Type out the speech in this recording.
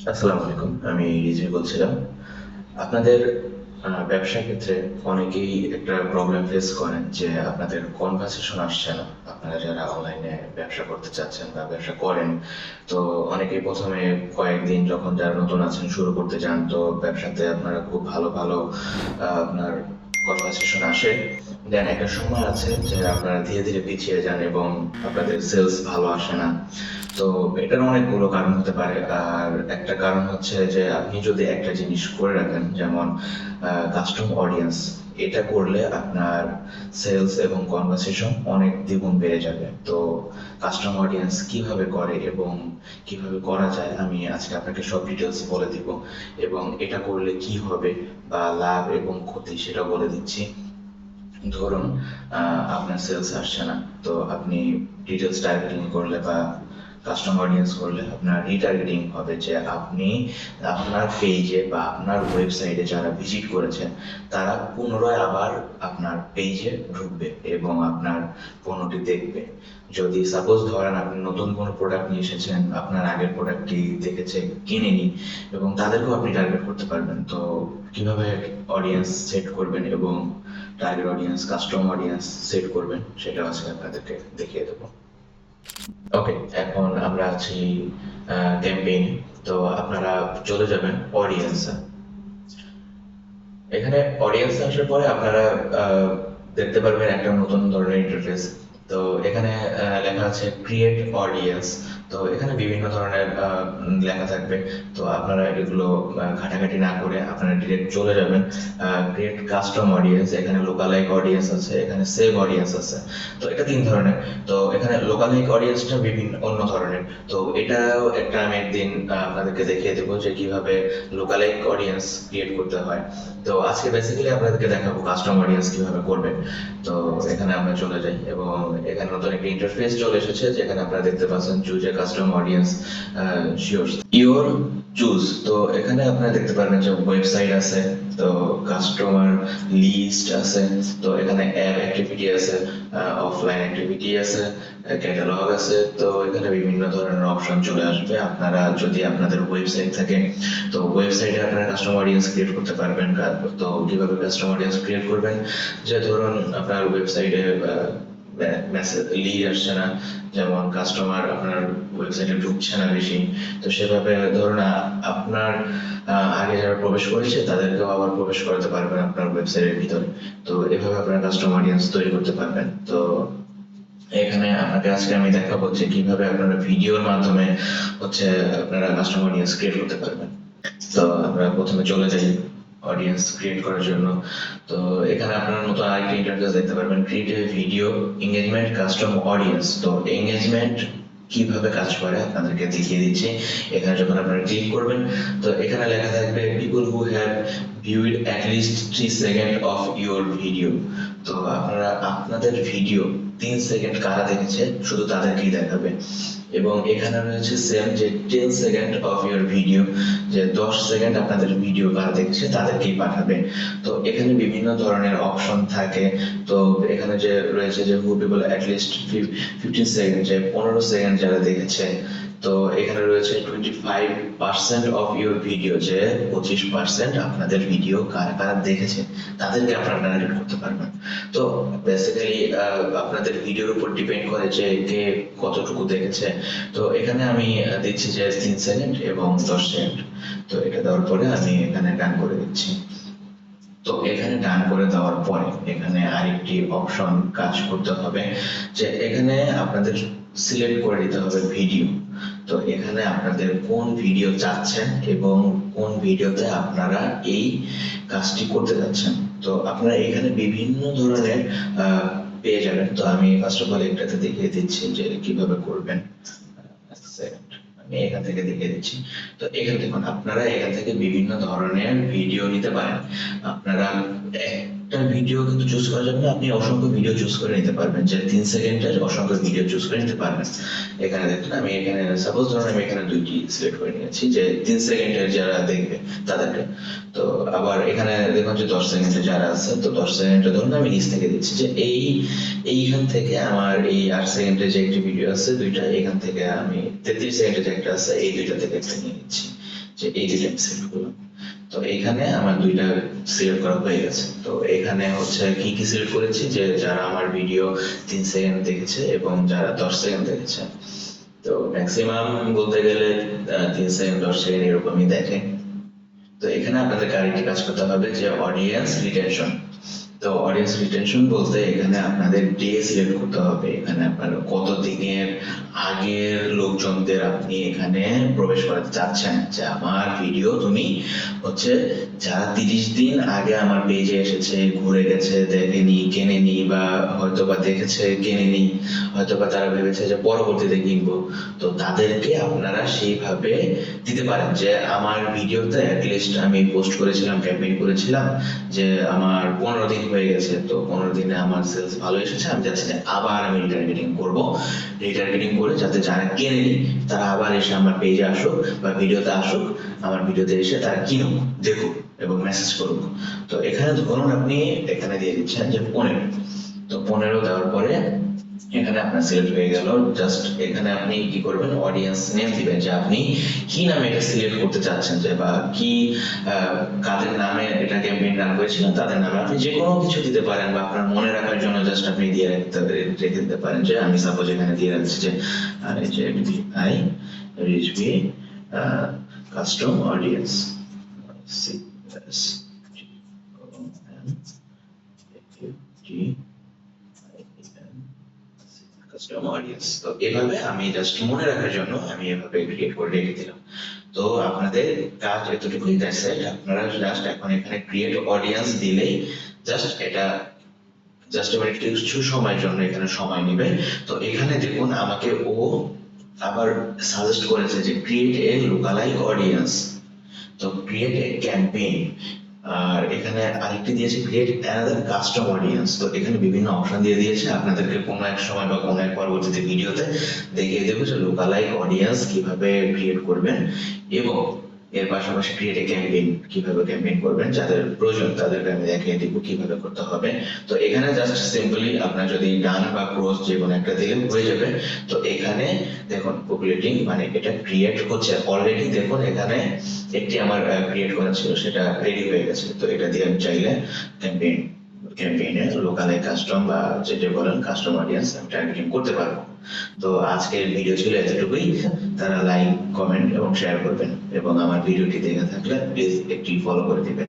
আসসালামু আলাইকুম। আমি রিজভী বলছিলাম। আপনাদের ব্যবসার ক্ষেত্রে অনেকেই একটা প্রবলেম ফেস করেন যে আপনাদের কনভারসেশন আসছে না। আপনারা যারা অনলাইনে ব্যবসা করতে চাচ্ছেন বা ব্যবসা করেন, তো অনেকেই প্রথমে কয়েকদিন যখন যারা নতুন আছেন শুরু করতে চান, তো ব্যবসাতে আপনারা খুব ভালো ভালো আপনার কনভারসেশন আসে। দেন একটা সময় আছে যে আপনারা ধীরে ধীরে পিছিয়ে যান এবং আপনাদের সেলস ভালো আসে না। তো এটার অনেকগুলো কারণ হতে পারে। আর একটা কারণ হচ্ছে যে আপনি যদি একটা জিনিস করে রাখেন, যেমন কাস্টম অডিয়েন্স, এটা করলে আপনার সেলস এবং কনভার্সেশন অনেক দ্বিগুণ বেড়ে যাবে। তো কাস্টম অডিয়েন্স কিভাবে করে এবং কিভাবে করা যায় আমি আজকে আপনাকে সব ডিটেলস বলে দিব, এবং এটা করলে কি হবে বা লাভ এবং ক্ষতি সেটা বলে দিচ্ছি। ধরুন আপনার সেলস আসছে না, তো আপনি ডিটেলস টার্গেটিং করলে বা কাস্টম অডিয়েন্স করলে আপনার রিটার্গেটিং হবে যে আপনি আপনার পেজে বা আপনার ওয়েবসাইটে যারা ভিজিট করেছেন তারা পুনরায় আবার আপনার পেজে ঢুকবে এবং আপনার পণ্যটি দেখবে। যদি সাপোজ ধরেন আপনি নতুন কোনো প্রোডাক্ট নিয়ে এসেছেন, আপনার আগের প্রোডাক্টটি দেখেছে, কিনেনি, এবং তাদেরকেও আপনি টার্গেট করতে পারবেন। তো কিভাবে অডিয়েন্স সেট করবেন এবং target audience, custom audience set করবেন সেটা আজকে আপনাদেরকে দেখিয়ে দেবো। ওকে, এখন আমরা আছি ক্যাম্পেইন। তো আপনারা চলে যাবেন অডিয়েন্সে। এখানে অডিয়েন্স আসার পরে আপনারা আহ, দেখতে পারবেন একটা নতুন ধরনের ইন্টারফেস। তো এখানে লেখা আছে ক্রিয়েট অডিয়েন্স। তো এখানে বিভিন্ন ধরনের লেখা থাকবে। তো আপনারা এগুলো ঘাটাঘাটি না করে আপনারা ডিরেক্ট চলে যাবেন ক্রিয়েট কাস্টম অডিয়েন্স। এখানে লোকালাইক অডিয়েন্স আছে, এখানে সেভ অডিয়েন্স আছে। তো এটা তিন ধরনের। তো এখানে লোকালাইক অডিয়েন্সটা বিভিন্ন অন্য ধরনের। তো এটাও একটা আমি একদিন আপনাদেরকে দেখিয়ে দেবো যে কিভাবে লোকালাইক অডিয়েন্স ক্রিয়েট করতে হয়। তো আজকে বেসিক্যালি আপনাদেরকে দেখাবো কাস্টম অডিয়েন্স কিভাবে করবেন। তো এখানে আমরা চলে যাই এবং এখানে নতুন একটা ইন্টারফেস চলে এসেছে যেখানে আপনারা দেখতে পাচ্ছেন choose a custom audience, your choose. তো এখানে আপনারা দেখতে পারবেন যে ওয়েবসাইট আছে, তো কাস্টমার লিস্ট আছে, তো এখানে অ্যাপ অ্যাক্টিভিটি আছে, অফলাইন অ্যাক্টিভিটি আছে, ক্যাটালগ আছে। তো এখানে বিভিন্ন ধরনের অপশন চলে আসবে। আপনারা যদি আপনাদের ওয়েবসাইট থাকে, তো ওয়েবসাইটে আপনারা কাস্টমার অডিয়েন্স ক্রিয়েট করতে পারবেন। তো কিভাবে কাস্টমার অডিয়েন্স ক্রিয়েট করবেন, যে ধরুন আপনার ওয়েবসাইটে মেসেজ লিড আসছে না, যেমন কাস্টমার আপনার ওয়েবসাইটে ঢুকছে না বেশি। তো সেভাবে ধরুন আপনার আগে যারা প্রবেশ করেছে তাদেরকেও আবার প্রবেশ করাতে পারবেন আপনার ওয়েবসাইটের ভিতরে। তো এভাবে আপনারা কাস্টমার অডিয়েন্স তৈরি করতে পারবেন। তো এখানে আপনাকে আজকে আমি দেখাবো যে কিভাবে আপনারা ভিডিওর মাধ্যমে হচ্ছে আপনারা কাস্টমার অডিয়েন্স ক্রিয়েট করতে পারবেন। তো আমরা প্রথমে চলে যাই অডিয়েন্স ক্রিয়েট করার জন্য। তো এখানে আপনারা নতুন আরেকটা ইন্টারফেস দেখতে পারবেন, create a video engagement custom audience. তো এঙ্গেজমেন্ট কিভাবে কাজ করে আপনাদেরকে দেখিয়ে দিচ্ছি। এখানে যখন আপনারা ক্লিক করবেন, তো এখানে লেখা থাকবে people who have viewed at least 3 second of your video. তো আপনারা আপনাদের ভিডিও 3 সেকেন্ড কারা দেখেছে শুধু তাদেরকেই দেখাবে। এবং এখানে রয়েছে সেম যে 10 সেকেন্ড অফ ইউর ভিডিও, যে 10 সেকেন্ড আপনাদের ভিডিও কারা দেখছে তাদেরকেই পাঠাবে। তো এখানে বিভিন্ন ধরনের অপশন থাকে। তো এখানে যে রয়েছে যে হু পিপল অ্যাট লিস্ট 15 সেকেন্ড, যে 15 সেকেন্ড যারা দেখেছে। তো এখানে রয়েছে 25% অফ ইউর ভিডিও, যে 25% আপনাদের ভিডিও কারা কারা দেখেছে তাদেরকে আপনারা টার্গেট করতে পারবেন। তো বেসিক্যালি আপনাদের ভিডিওর উপর ডিপেন্ড করে যে কে কতটুকু দেখেছে। তো এখানে আমি দিচ্ছি যে 3 সেকেন্ড এবং 10 সেকেন্ড। তো এটা দেওয়ার পরে আমি এখানে ডান করে দিচ্ছি। তো এখানে ডান করে দেওয়ার পরে এখানে আরেকটি অপশন কাজ করতে হবে, যে এখানে আপনাদের সিলেক্ট করে দিতে হবে ভিডিও। তো এখানে আপনাদের কোন ভিডিও চাচ্ছেন এবং কোন ভিডিওতে আপনারা এই কাজটি করতে যাচ্ছেন। তো আপনারা এখানে বিভিন্ন ধরনের আহ, পেয়ে যাবেন। তো আমি ফার্স্ট অফ অল একটাতে দেখিয়ে দিচ্ছি যে কিভাবে করবেন। Second, আমি এখান থেকে দেখিয়ে দিচ্ছি। তো এখানে দেখুন আপনারা এখান থেকে বিভিন্ন ধরনের ভিডিও নিতে পারেন। আপনারা একটা ভিডিও কিন্তু চুজ করা যাবে না, আপনি অসংখ্য ভিডিও চুজ করে নিতে পারবেন, যে 3 সেকেন্ডের অসংখ্য ভিডিও চুজ করে নিতে পারবেন। এখানে দেখুন আমি এখানে সাপোজ ধরুন আমি এখানে দুইটি সিলেক্ট করে নিয়েছি, যে 3 সেকেন্ডের যারা দেখবে তাদেরকে। তো আবার এখানে দেখুন যে 10 সেকেন্ডে যারা আছে, তো 10 সেকেন্ডে ধরুন আমি নিচ থেকে দিচ্ছি যে এইখান থেকে আমার এই 8 সেকেন্ডের যে একটি ভিডিও আছে দুইটা, এখান থেকে আমি 33 সেকেন্ডের যে একটা আছে এই দুইটা থেকে একটা নিয়ে নিচ্ছি, যে এই যে আমি সিলেক্ট করলাম। তো এখানে আমার দুইটা সিলেক্ট করা হয়ে গেছে। তো এখানে হচ্ছে কি কি সিলেক্ট করেছি, যে যারা আমার ভিডিও 3 সেকেন্ড দেখেছে এবং যারা 10 সেকেন্ড দেখেছে। তো ম্যাক্সিমাম বলতে গেলে 3 সেকেন্ড 10 সেকেন্ড এরকমই দেখে। তো এখানে আপনাদেরকে আরেকটি কাজ করতে হবে, যে অডিয়েন্স রিটেনশন। তো অডিয়েন্স রিটেনশন বলতে এখানে আপনাদের ডে সিলেক্ট করতে হবে। এখানে আপনার কত দিনের আগের লোকজনদের আপনি এখানে প্রবেশ করাতে চাচ্ছেন, যে আমার ভিডিও তুমি হচ্ছে যারা 30 দিন আগে আমার পেজে এসেছে, ঘুরে গেছে, দেখেনি, কেনেনি, বা হয়তো বা দেখেছে কেনেনি, হয়তো বা তারা ভেবেছে যে পরবর্তীতে কিনবো, তো তাদেরকে আপনারা সেইভাবে দিতে পারেন যে আমার ভিডিওতে অ্যাটলিস্ট আমি পোস্ট করেছিলাম, ক্যাম্পেইন করেছিলাম যে আমার 15 দিন হয়ে গেছে, তো 15 দিনে আমার সেলস ভালো এসেছে, আমি চাচ্ছি যে আবার আমি রিটার্গেটিং করব। রিটার্গেটিং করে যাতে যারা কেনেনি তারা আবার এসে আমার পেজে আসুক বা ভিডিওতে আসুক, আমার ভিডিওতে এসে তারা কিনুক, দেখুক এবং মেসেজ করুক। তো এখানে ধরুন আপনি এখানে দিয়ে দিচ্ছেন যে 15। তো 15 দেওয়ার পরে এখানে আপনার সিলেক্ট হয়ে গেল। জাস্ট এখানে আপনি কি করবেন, অডিয়েন্স নেম দিবেন, যে আপনি কি নামে এটা সিলেক্ট করতে চাচ্ছেন, যে বা কি কাদের নামে এটা ক্যাম্পেইন রান করেছিলেন তাদের নামে আপনি যে কোনো কিছু দিতে পারেন, বা আপনার মনে রাখার জন্য জাস্ট আপনি দিয়ে রেখে দিতে পারেন। যে আমি সাপোজ এখানে দিয়ে রাখছি যে আই রিচবি কাস্টম অডিয়েন্স কাস্টম অডিয়েন্স। তো এভাবে আমি জাস্ট মনে রাখার জন্য আমি এভাবে ক্রিয়েট করে রেখে দিলাম। তো আপনাদের কাজ এতটুকুই, দ্যাটস ইট। আপনারা জাস্ট এখন এখানে ক্রিয়েট অডিয়েন্স দিলেই জাস্ট এটা জাস্ট এবার একটু কিছু সময়ের জন্য এখানে সময় নেবে। তো এখানে দেখুন আমাকে ও আবার সাজেস্ট করেছে যে ক্রিয়েট এ লোকালাইক অডিয়েন্স, তো ক্রিয়েট এ ক্যাম্পেইন, আর এখানে আরেকটি দিয়েছে ক্রিয়েট অ্যানাদার কাস্টম অডিয়েন্স। তো এখানে বিভিন্ন অপশন দিয়ে দিয়েছে, আপনাদেরকে কোনো এক সময় বা কোনো এক পরবর্তীতে ভিডিওতে দেখিয়ে দেবো যে লোকালাইক অডিয়েন্স কিভাবে ক্রিয়েট করবেন, এবং এর পাশাপাশি ক্রিয়েট এ ক্যাম্পেইন কিভাবে ক্যাম্পেইন করবেন, যাদের প্রয়োজন তাদেরকে আমি দেখিয়ে দিব কিভাবে করতে হবে। তো এখানে জাস্ট সিম্পলি আপনার যদি ডান বা ক্রস যে কোনো একটা দিলে হয়ে যাবে। তো এখানে দেখুন পপুলেটিং মানে এটা ক্রিয়েট হচ্ছে অলরেডি। দেখুন এখানে একটি আমার ক্রিয়েট করা ছিল, সেটা রেডি হয়ে গেছে। তো এটা দিয়ে আমি চাইলে ক্যাম্পেইনে লোকালে কাস্টম বা যেটা বলেন কাস্টম অডিয়েন্স আমি টার্গেটিং করতে পারবো। তো আজকের ভিডিও ছিল এতটুকুই। তারা লাইক, কমেন্ট এবং শেয়ার করবেন, এবং আমার ভিডিওটি দেখে থাকলে প্লিজ একটি ফলো করে দিবেন।